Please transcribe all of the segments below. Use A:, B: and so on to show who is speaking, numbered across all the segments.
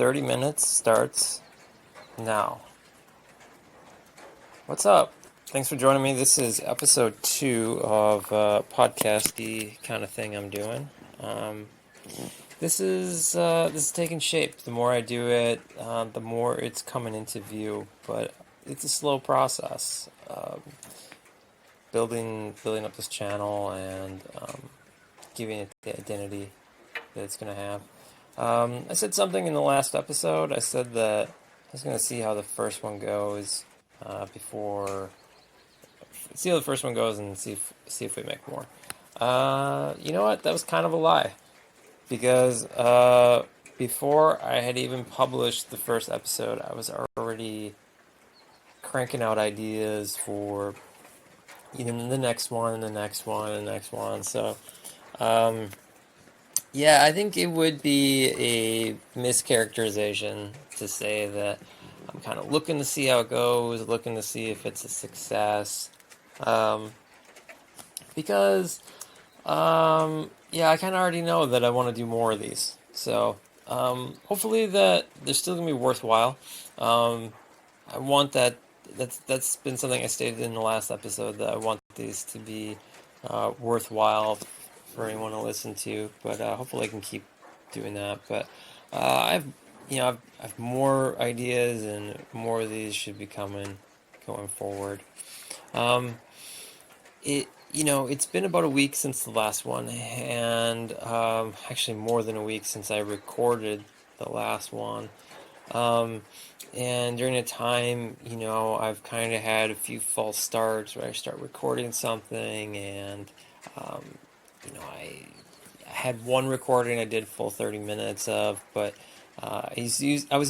A: 30 minutes starts now. What's up? Thanks for joining me. This is episode 2 of podcasty kind of thing I'm doing. This is taking shape. The more I do it, the more it's coming into view. But it's a slow process. Building up this channel and giving it the identity that it's going to have. I said something in the last episode. I said that I was going to see how the first one goes see how the first one goes and see if we make more. You know what? That was kind of a lie, because before I had even published the first episode, I was already cranking out ideas for even the next one, and the next one, and the next one. So, yeah, I think it would be a mischaracterization to say that I'm kind of looking to see how it goes, looking to see if it's a success. Because, yeah, I kind of already know that I want to do more of these. So, hopefully that they're still going to be worthwhile. I want that's been something I stated in the last episode, that I want these to be worthwhile for anyone to listen to, but hopefully I can keep doing that. But I've more ideas, and more of these should be coming going forward. It's been about a week since the last one, and actually more than a week since I recorded the last one. And during the time, I've kind of had a few false starts where I start recording something, and I had one recording I did full 30 minutes of, but I was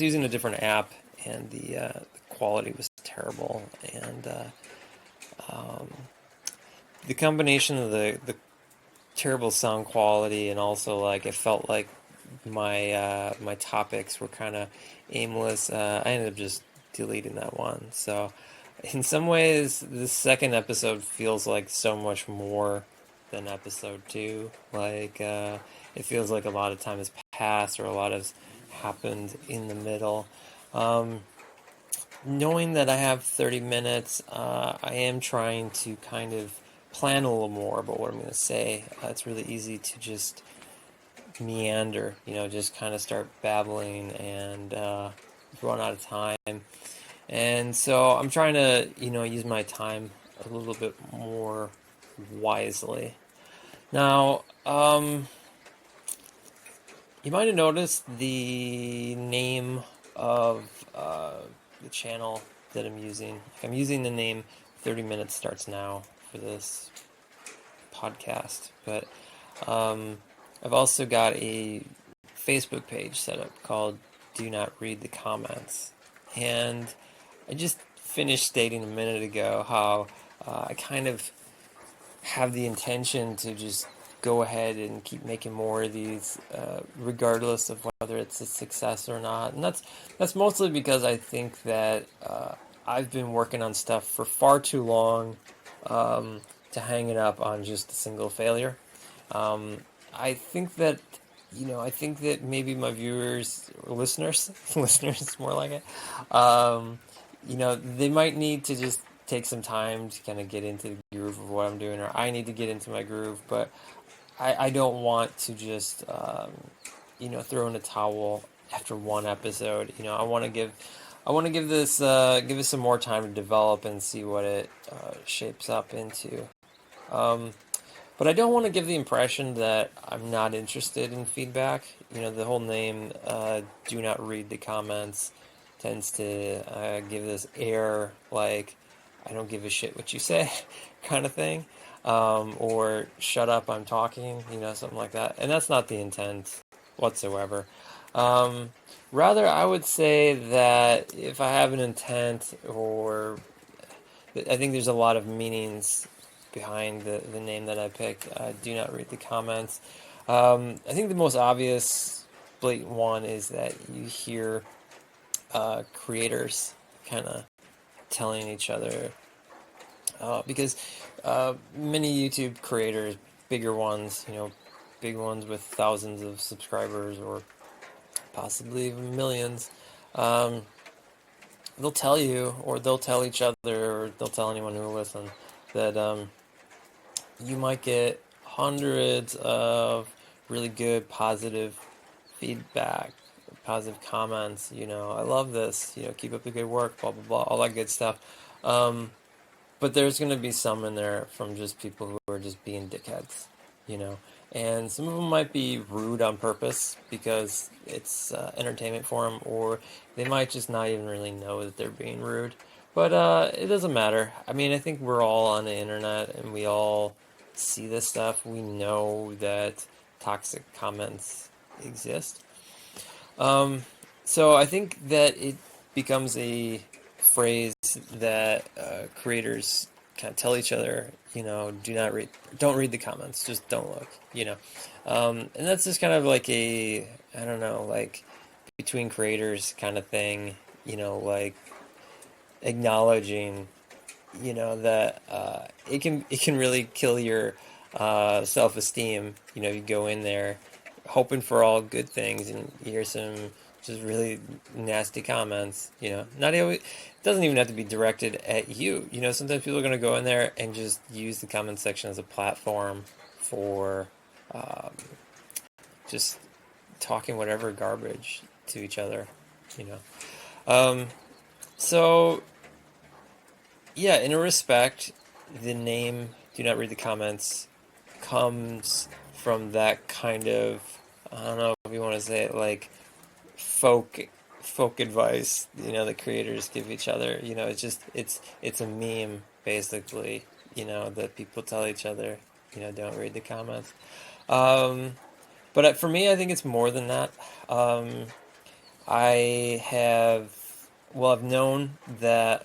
A: using a different app, and the quality was terrible, and the combination of the terrible sound quality, and also like it felt like my topics were kind of aimless. I ended up just deleting that one. So in some ways, this second episode feels like so much more than episode 2. Like it feels like a lot of time has passed, or a lot has happened in the middle. Knowing that I have 30 minutes, I am trying to kind of plan a little more about what I'm going to say. It's really easy to just meander, just kind of start babbling and run out of time. And so I'm trying to, use my time a little bit more wisely. Now, you might have noticed the name of the channel that I'm using. I'm using the name 30 Minutes Starts Now for this podcast, but I've also got a Facebook page set up called Do Not Read the Comments. And I just finished stating a minute ago how I kind of have the intention to just go ahead and keep making more of these, regardless of whether it's a success or not. And that's mostly because I think that I've been working on stuff for far too long to hang it up on just a single failure. I think that maybe my viewers or listeners more like it, they might need to just take some time to kind of get into the groove of what I'm doing, or I need to get into my groove. But I don't want to just throw in a towel after one episode. I want to give this some more time to develop and see what it shapes up into. But I don't want to give the impression that I'm not interested in feedback. The whole name, Do Not Read the Comments, tends to give this air like I don't give a shit what you say kind of thing. Or shut up, I'm talking, something like that. And that's not the intent whatsoever. Rather, I would say that if I have an intent, or I think there's a lot of meanings behind the name that I picked, Do Not Read the Comments. I think the most obvious, blatant one is that you hear creators kind of telling each other, because many YouTube creators, bigger ones, big ones with thousands of subscribers, or possibly even millions, um, they'll tell you, or they'll tell each other, or they'll tell anyone who will listen, that you might get hundreds of really good positive feedback, positive comments. I love this. Keep up the good work. Blah blah blah. All that good stuff. Um, but there's going to be some in there from just people who are just being dickheads. You know, and some of them might be rude on purpose because it's entertainment for them, or they might just not even really know that they're being rude. But it doesn't matter. I mean, I think we're all on the internet and we all see this stuff. We know that toxic comments exist. Um, so I think that it becomes a phrase that creators kind of tell each other, don't read the comments, just don't look, and that's just kind of like I don't know, like between creators kind of thing, like acknowledging, that it can really kill your self esteem. You go in there hoping for all good things, and you hear some just really nasty comments. Not always, it doesn't even have to be directed at you. Sometimes people are going to go in there and just use the comment section as a platform for um, just talking whatever garbage to each other. You know, so yeah, in a respect, the name "Do Not Read the Comments" comes from that kind of, I don't know if you want to say it, like folk folk advice, the creators give each other. It's a meme basically, that people tell each other, don't read the comments. Um, but for me, I think it's more than that. Um, I have, well, I've known that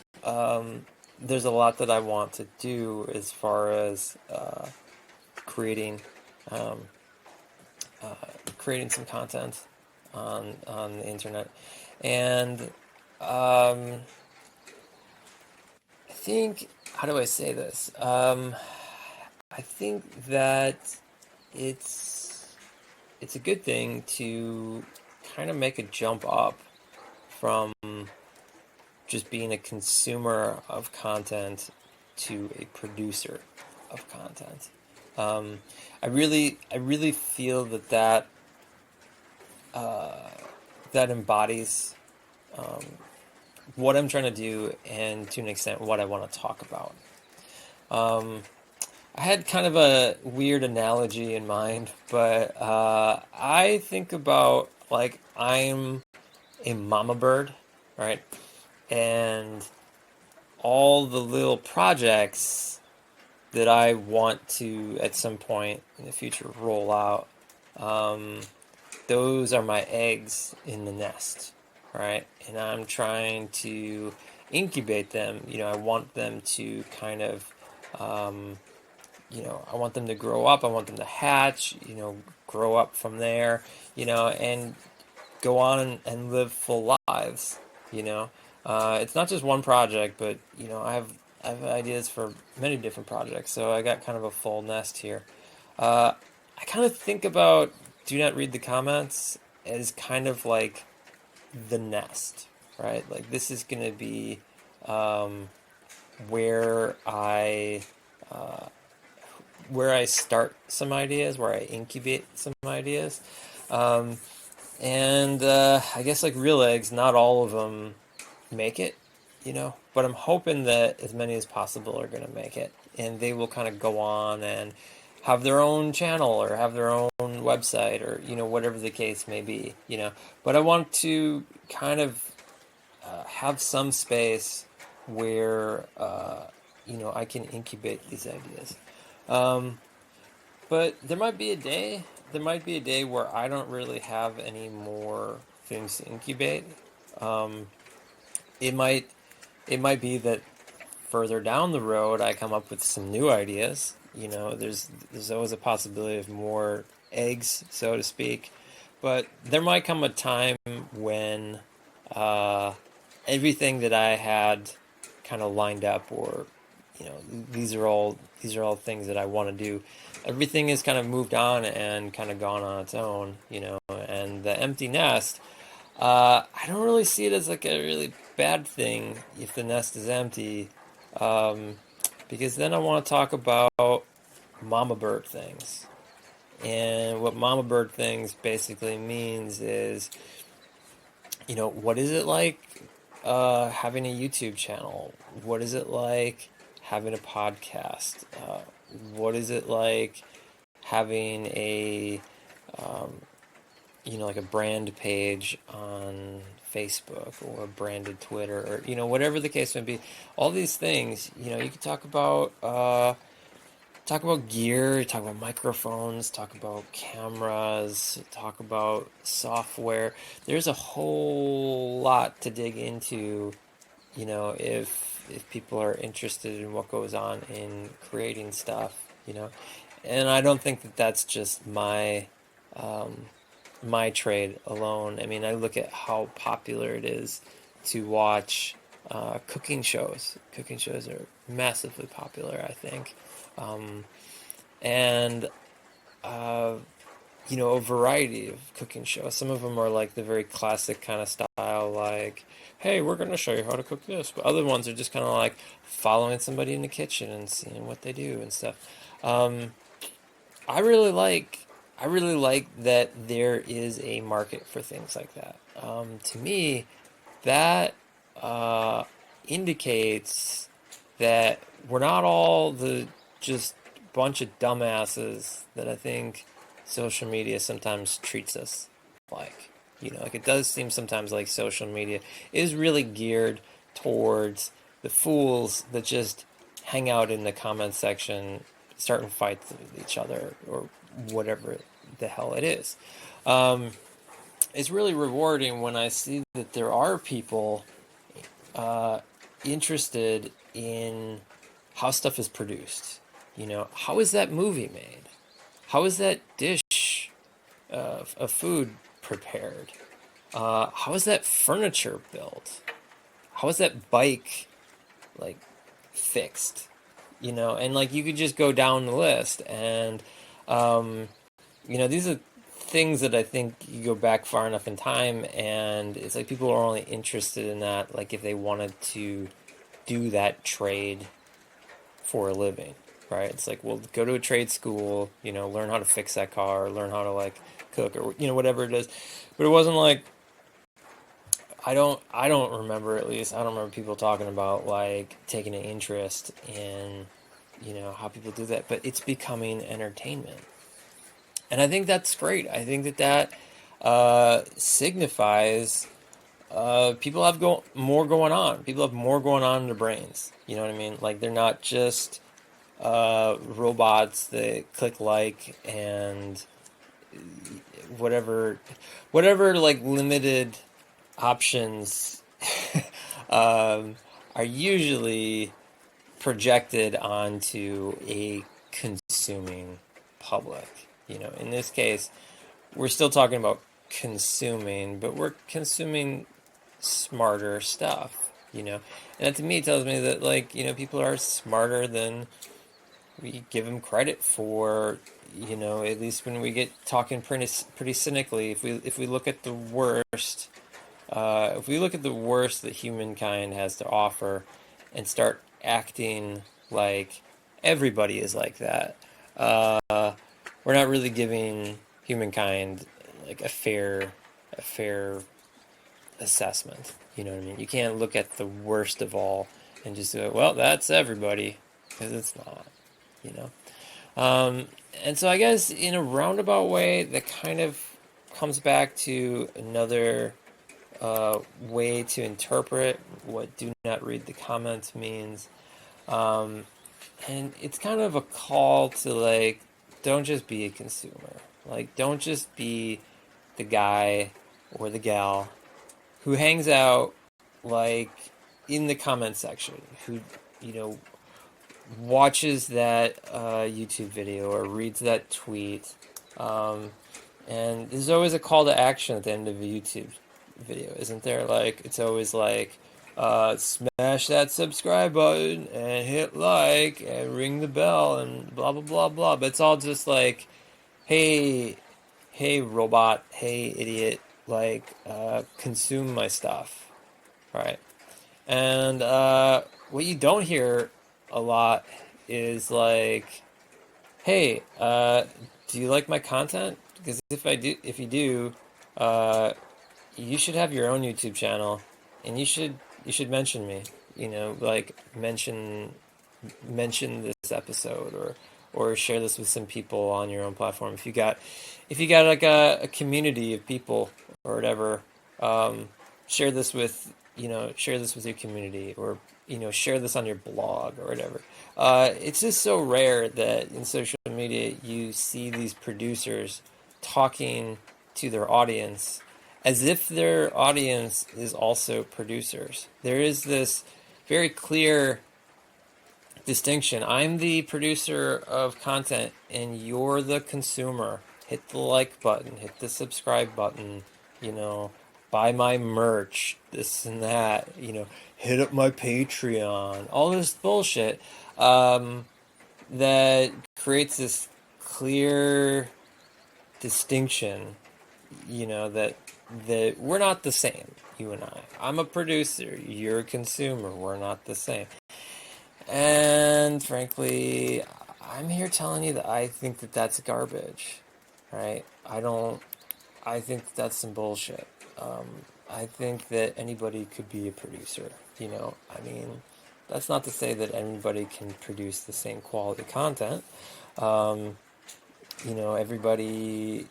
A: there's a lot that I want to do as far as creating um, uh, creating some content on the internet, and I think, how do I say this? I think that it's it's a good thing to kind of make a jump up from just being a consumer of content to a producer of content. Um, I really feel that embodies um, what I'm trying to do, and to an extent what I want to talk about. Um, I had kind of a weird analogy in mind, but I think about, like, I'm a mama bird, right? And all the little projects that I want to at some point in the future roll out, um, those are my eggs in the nest, right? And I'm trying to incubate them. I want them to kind of, um, I want them to grow up. I want them to hatch, grow up from there, and go on and live full lives, you know. It's not just one project, but, I have ideas for many different projects, so I got kind of a full nest here. I kind of think about Do Not Read the Comments as kind of like the nest, right? Like, this is going to be um, where I uh, where I start some ideas, where I incubate some ideas. Um, and I guess, like real eggs, not all of them make it, but I'm hoping that as many as possible are going to make it. And they will kind of go on and have their own channel or have their own website, or, whatever the case may be. But I want to kind of have some space where, I can incubate these ideas. Um, but there might be a day where I don't really have any more things to incubate. Um, it might it might be that further down the road I come up with some new ideas. There's always a possibility of more eggs, so to speak. But there might come a time when uh, everything that I had kind of lined up, or these are all things that I want to do. Everything is kind of moved on and kind of gone on its own, and the empty nest. I don't really see it as like a really bad thing if the nest is empty, um, because then I want to talk about mama bird things. And what mama bird things basically means is, what is it like having a YouTube channel? What is it like having a podcast? What is it like having um, like a brand page on Facebook or a branded Twitter or, whatever the case may be? All these things, you can talk about gear, talk about microphones, talk about cameras, talk about software. There's a whole lot to dig into, if people are interested in what goes on in creating stuff. And I don't think that that's just um, my trade alone. I mean, I look at how popular it is to watch cooking shows. Cooking shows are massively popular, I think. Um, and uh, a variety of cooking shows. Some of them are like the very classic kind of style, like, hey, we're going to show you how to cook this. But other ones are just kind of like following somebody in the kitchen and seeing what they do and stuff. Um, I really like, I really like that there is a market for things like that. To me, that uh, indicates that we're not all the just bunch of dumbasses that I think social media sometimes treats us like. Like it does seem sometimes like social media is really geared towards the fools that just hang out in the comment section, starting fights with each other or whatever the hell it is. Um, it's really rewarding when I see that there are people uh, interested in how stuff is produced. How is that movie made? How is that dish of food prepared? How is that furniture built? How is that bike like fixed? And like you could just go down the list, and um, these are things that I think you go back far enough in time, and it's like people are only interested in that, like if they wanted to do that trade for a living, right? It's like, well, go to a trade school, learn how to fix that car, learn how to like cook or whatever it is. But it wasn't like I don't remember, at least I don't remember people talking about like taking an interest in how people do that, but it's becoming entertainment. And I think that's great. I think that signifies people have more going on. People have more going on in their brains. You know what I mean? Like they're not just robots that click like and whatever like limited options are usually projected onto a consuming public. In this case, we're still talking about consuming, but we're consuming smarter stuff. And that to me tells me that like people are smarter than we give them credit for. At least when we get talking pretty cynically, if we look at the worst, if we look at the worst that humankind has to offer, and start acting like everybody is like that, we're not really giving humankind like a fair assessment. You know what I mean? You can't look at the worst of all and just go, well, that's everybody, because it's not. You know. And so I guess in a roundabout way, that kind of comes back to another way to interpret what "do not read the comments" means. Um, and it's kind of a call to like, don't just be a consumer. Like, don't just be the guy or the gal who hangs out like in the comment section, who you know watches that YouTube video or reads that tweet. And there's always a call to action at the end of a YouTube video, isn't there? Like, it's always like, smash that subscribe button and hit like and ring the bell and blah, blah, blah, blah. But it's all just like, hey, robot, hey, idiot, like consume my stuff, right? And what you don't hear a lot is like, hey, do you like my content? Because if you do, uh, you should have your own YouTube channel, and you should mention me. Like mention this episode, or share this with some people on your own platform. If you got like a community of people or whatever, um, share this with your community, or share this on your blog or whatever. It's just so rare that in social media you see these producers talking to their audience as if their audience is also producers. There is this very clear distinction. I'm the producer of content and you're the consumer. Hit the like button, hit the subscribe button, you know, buy my merch, this and that, hit up my Patreon, all this bullshit that creates this clear distinction, that we're not the same, you and I. I'm a producer, you're a consumer, we're not the same. And frankly, I'm here telling you that I think that that's garbage, right? I think that's some bullshit. I think that anybody could be a producer, I mean, that's not to say that anybody can produce the same quality content. Um, everybody,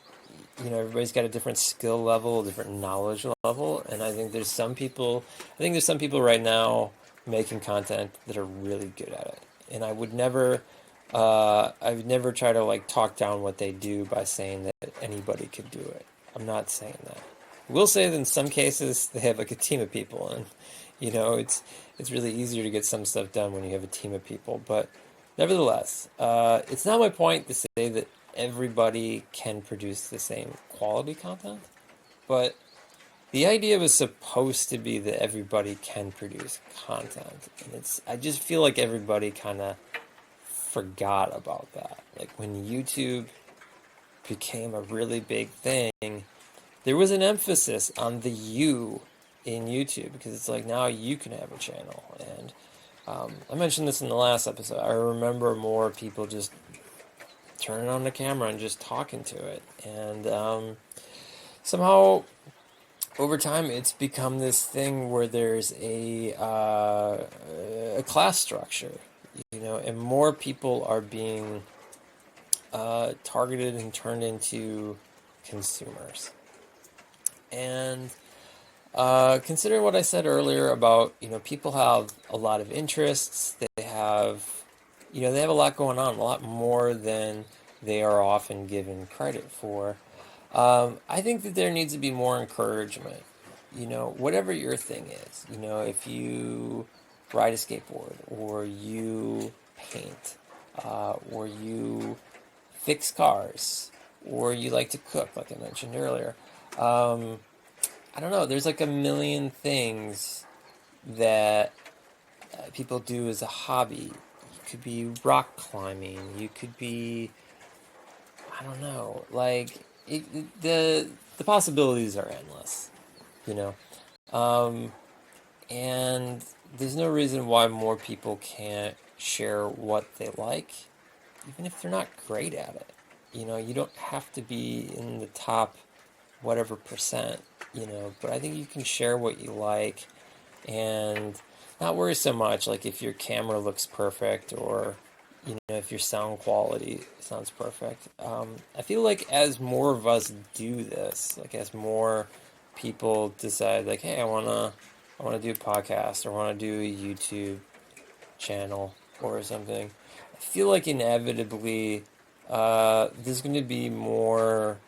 A: everybody's got a different skill level, a different knowledge level, and I think there's some people right now making content that are really good at it, and I would never try to like talk down what they do by saying that anybody could do it. I'm not saying that. I will say that in some cases they have like a team of people, and it's really easier to get some stuff done when you have a team of people. But nevertheless, it's not my point to say that everybody can produce the same quality content, but the idea was supposed to be that everybody can produce content, and I just feel like everybody kind of forgot about that. Like when YouTube became a really big thing, there was an emphasis on the you in YouTube, because it's like now you can have a channel. And I mentioned this in the last episode. I remember more people just turning on the camera and just talking to it, and somehow over time it's become this thing where there's a class structure, and more people are being targeted and turned into consumers. And considering what I said earlier about, people have a lot of interests, they have a lot going on, a lot more than they are often given credit for. I think that there needs to be more encouragement. Whatever your thing is, if you ride a skateboard, or you paint, or you fix cars, or you like to cook, like I mentioned earlier. I don't know. There's like a million things that people do as a hobby. You could be rock climbing. You could be, I don't know. Like the possibilities are endless. You know, um, and there's no reason why more people can't share what they like, even if they're not great at it. You don't have to be in the top whatever percent, but I think you can share what you like and not worry so much like if your camera looks perfect, or if your sound quality sounds perfect. I feel like as more of us do this, like as more people decide like, hey, I want to do a podcast, or I want to do a YouTube channel or something, I feel like inevitably there's going to be more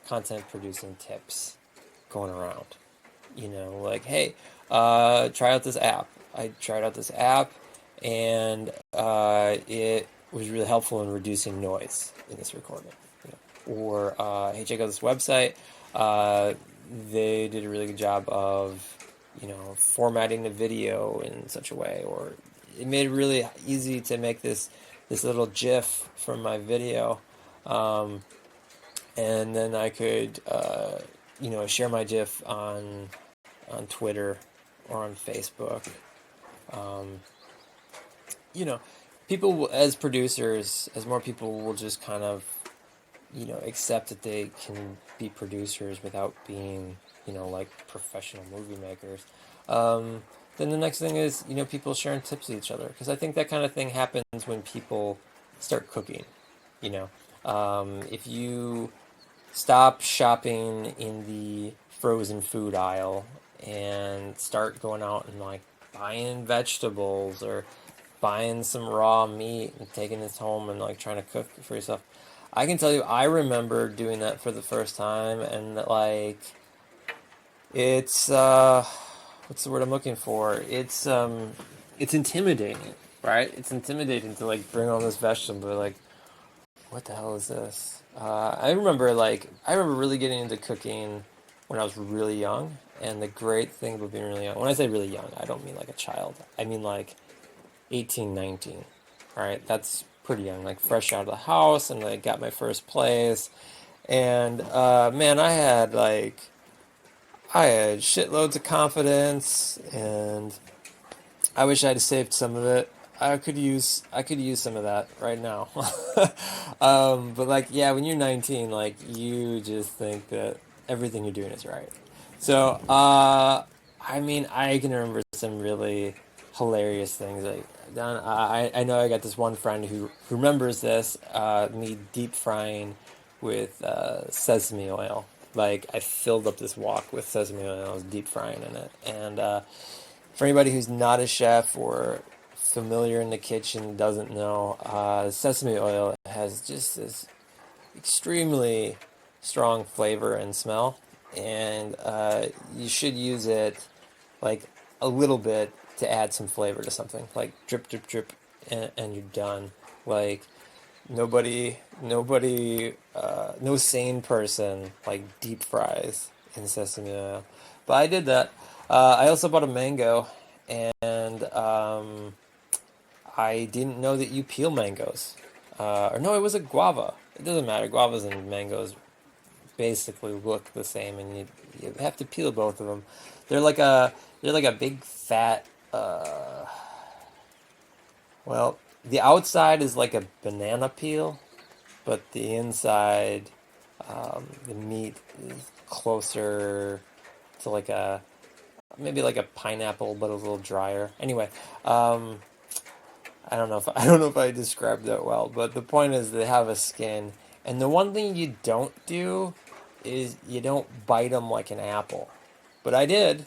A: content producing tips going around. Like, hey, try out this app. I tried out this app, and it was really helpful in reducing noise in this recording. Or, hey, check out this website. They did a really good job of, formatting the video in such a way, or it made it really easy to make this little GIF from my video. And then I could share my GIF on Twitter or on Facebook. Um, you know, as producers, as more people will just kind of, accept that they can be producers without being, like professional movie makers. Um, then the next thing is, people sharing tips with each other. Because I think that kind of thing happens when people start cooking, you know. If you stop shopping in the frozen food aisle and start going out and like buying vegetables or buying some raw meat and taking this home and like trying to cook for yourself. I can tell you, I remember doing that for the first time, and like it's what's the word I'm looking for? It's intimidating, right? It's intimidating to like bring all this vegetable, like what the hell is this? I remember really getting into cooking when I was really young, and the great thing about being really young, when I say really young, I don't mean like a child. I mean like 18, 19. Right? That's pretty young, like fresh out of the house, and I got my first place. And man, I had shitloads of confidence, and I wish I'd saved some of it. I could use some of that right now. But like, yeah, when you're 19, like you just think that everything you're doing is right. So, I mean, I can remember some really hilarious things like done. I know I got this one friend who remembers this, me deep frying with sesame oil. Like I filled up this wok with sesame oil. I was deep frying in it, and for anybody who's not a chef or familiar in the kitchen doesn't know, sesame oil has just this extremely strong flavor and smell, and you should use it like a little bit to add some flavor to something, like drip, drip, drip, and you're done. Like no sane person like deep fries in sesame oil, but I did that. I also bought a mango, and I didn't know that you peel mangoes. Or no, it was a guava. It doesn't matter. Guavas and mangoes basically look the same, and you have to peel both of them. They're like a they're like a big fat. Well, the outside is like a banana peel, but the inside, the meat is closer to like a maybe like a pineapple, but a little drier. Anyway, I don't know if I described that well, but the point is they have a skin, and the one thing you don't do is you don't bite them like an apple. But I did,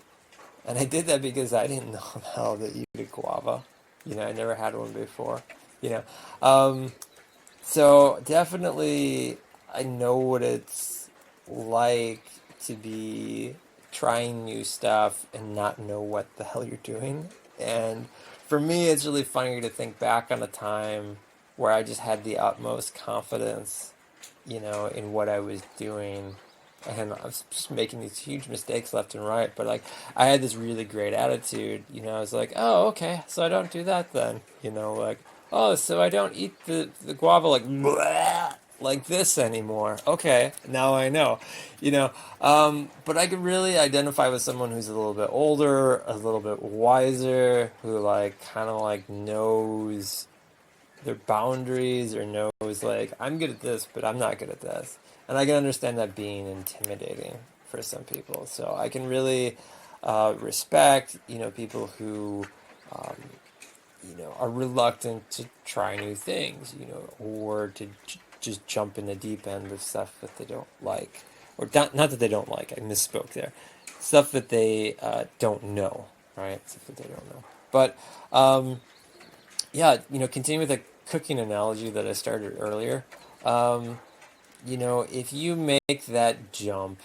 A: and I did that because I didn't know how to eat a guava. I never had one before. You know, um, so definitely I know what it's like to be trying new stuff and not know what the hell you're doing. And for me, it's really funny to think back on a time where I just had the utmost confidence, in what I was doing. And I was just making these huge mistakes left and right. But like, I had this really great attitude. I was like, oh, okay, so I don't do that then. Like, oh, so I don't eat the guava like bleh, like this anymore. Okay, now I know. But I could really identify with someone who's a little bit older, a little bit wiser, who like kind of like knows their boundaries or knows like I'm good at this, but I'm not good at this. And I can understand that being intimidating for some people. So I can really respect, people who um, are reluctant to try new things, or to just jump in the deep end of stuff that they don't like, or not that they don't like. I misspoke there. Stuff that they don't know, right? Stuff that they don't know. But yeah, continue with the cooking analogy that I started earlier. Um, if you make that jump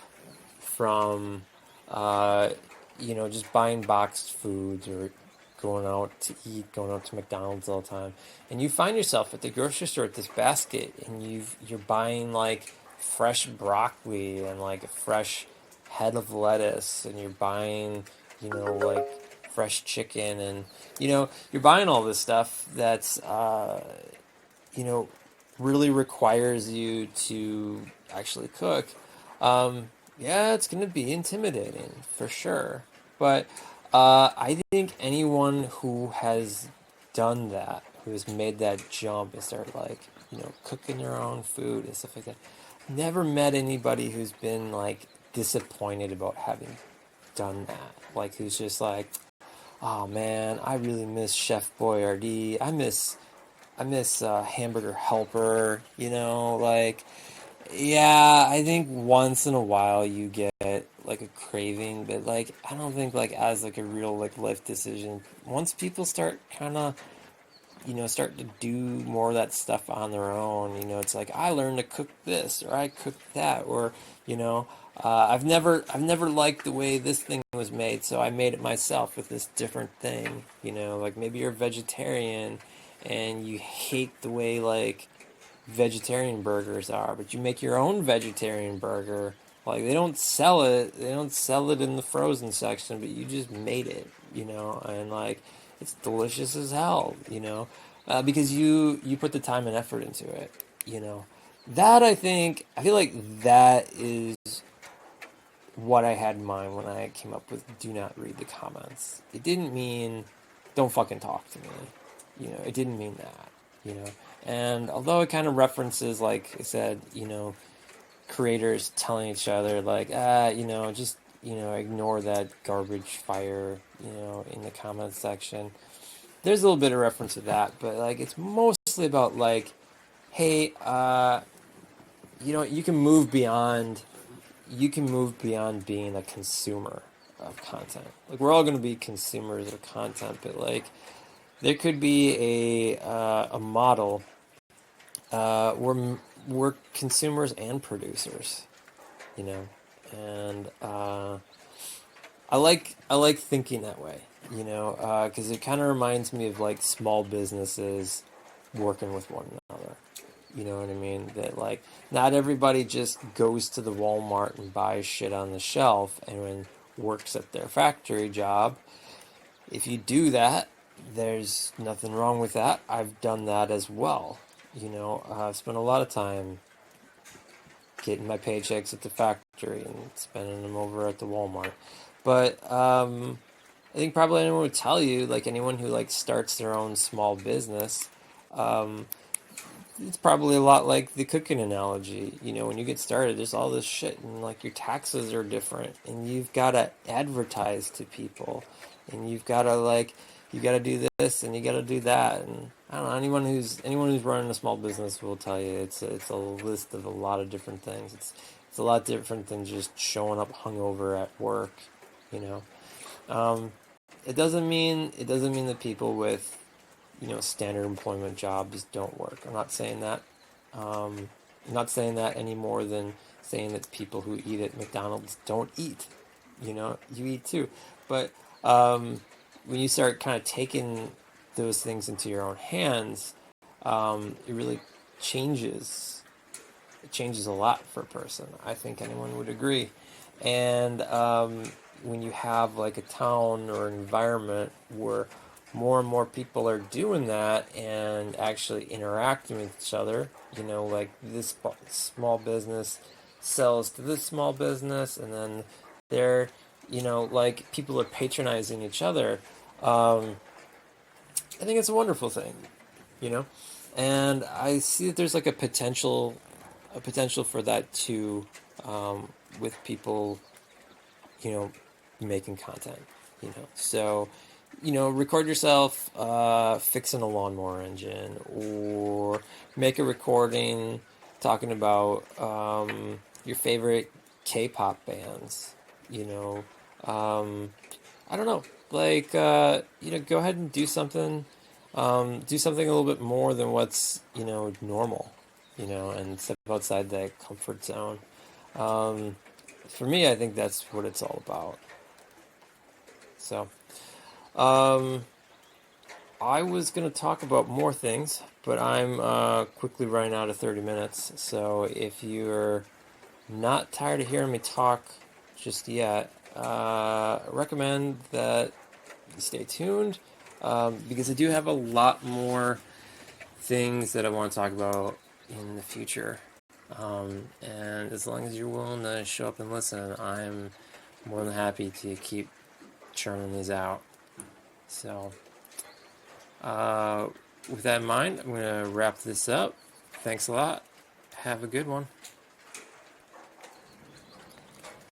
A: from, uh, just buying boxed foods or going out to eat, going out to McDonald's all the time, and you find yourself at the grocery store at this basket, and you're buying like fresh broccoli and like a fresh head of lettuce, and you're buying, like fresh chicken, and you're buying all this stuff that's you know really requires you to actually cook. Yeah, it's going to be intimidating for sure. But I think anyone who has done that, who has made that jump and started like, cooking their own food and stuff like that, never met anybody who's been like disappointed about having done that. Like who's just like, oh man, I really miss Chef Boyardee. I miss Hamburger Helper. Like yeah, I think once in a while you get like a craving, but like I don't think like as like a real like life decision. Once people start kind of start to do more of that stuff on their own, it's like I learned to cook this or I cooked that or you know I've never liked the way this thing was made, so I made it myself with this different thing. Like maybe you're a vegetarian and you hate the way like vegetarian burgers are, but you make your own vegetarian burger. Like they don't sell it in the frozen section, but you just made it, and like it's delicious as hell, because you put the time and effort into it, you know. That I feel like that is what I had in mind when I came up with "Do not read the comments." It didn't mean don't fucking talk to me, It didn't mean that, you know. And although it kind of references, like I said, creators telling each other like, just ignore that garbage fire, in the comments section. There's a little bit of reference to that, but like it's mostly about like, hey, you can move beyond being a consumer of content. Like we're all going to be consumers of content, but like there could be a model we're consumers and producers, you know, and I like thinking that way, because it kind of reminds me of like small businesses working with one another. You know what I mean? That like not everybody just goes to the Walmart and buys shit on the shelf and works at their factory job. If you do that, there's nothing wrong with that. I've done that as well. I've spent a lot of time getting my paychecks at the factory and spending them over at the Walmart. But I think probably anyone would tell you, like anyone who like starts their own small business, um, it's probably a lot like the cooking analogy. When you get started, there's all this shit, and like your taxes are different, and you've got to advertise to people, and you got to do this, and you got to do that, and I don't know. Anyone who's running a small business will tell you it's a list of a lot of different things. It's a lot different than just showing up hungover at work. You know, um, it doesn't mean that people with standard employment jobs don't work. I'm not saying that. I'm not saying that any more than saying that people who eat at McDonald's don't eat. You eat too. But when you start kind of taking those things into your own hands, it really changes. It changes a lot for a person. I think anyone would agree. And when you have like a town or an environment where more and more people are doing that and actually interacting with each other, like this small business sells to this small business, and then they're, like people are patronizing each other. I think it's a wonderful thing, you know, and I see that there's like a potential for that too, with people, you know, making content, So, record yourself fixing a lawnmower engine, or make a recording talking about your favorite K-pop bands. You know, I don't know, like go ahead and do something a little bit more than what's normal, and step outside that comfort zone. Um, for me, I think that's what it's all about. So, um, I was going to talk about more things, but I'm quickly running out of 30 minutes. So, if you're not tired of hearing me talk just yet, recommend that you stay tuned, because I do have a lot more things that I want to talk about in the future. And as long as you're willing to show up and listen, I'm more than happy to keep churning these out. So, uh, with that in mind, I'm going to wrap this up. Thanks a lot. Have a good one.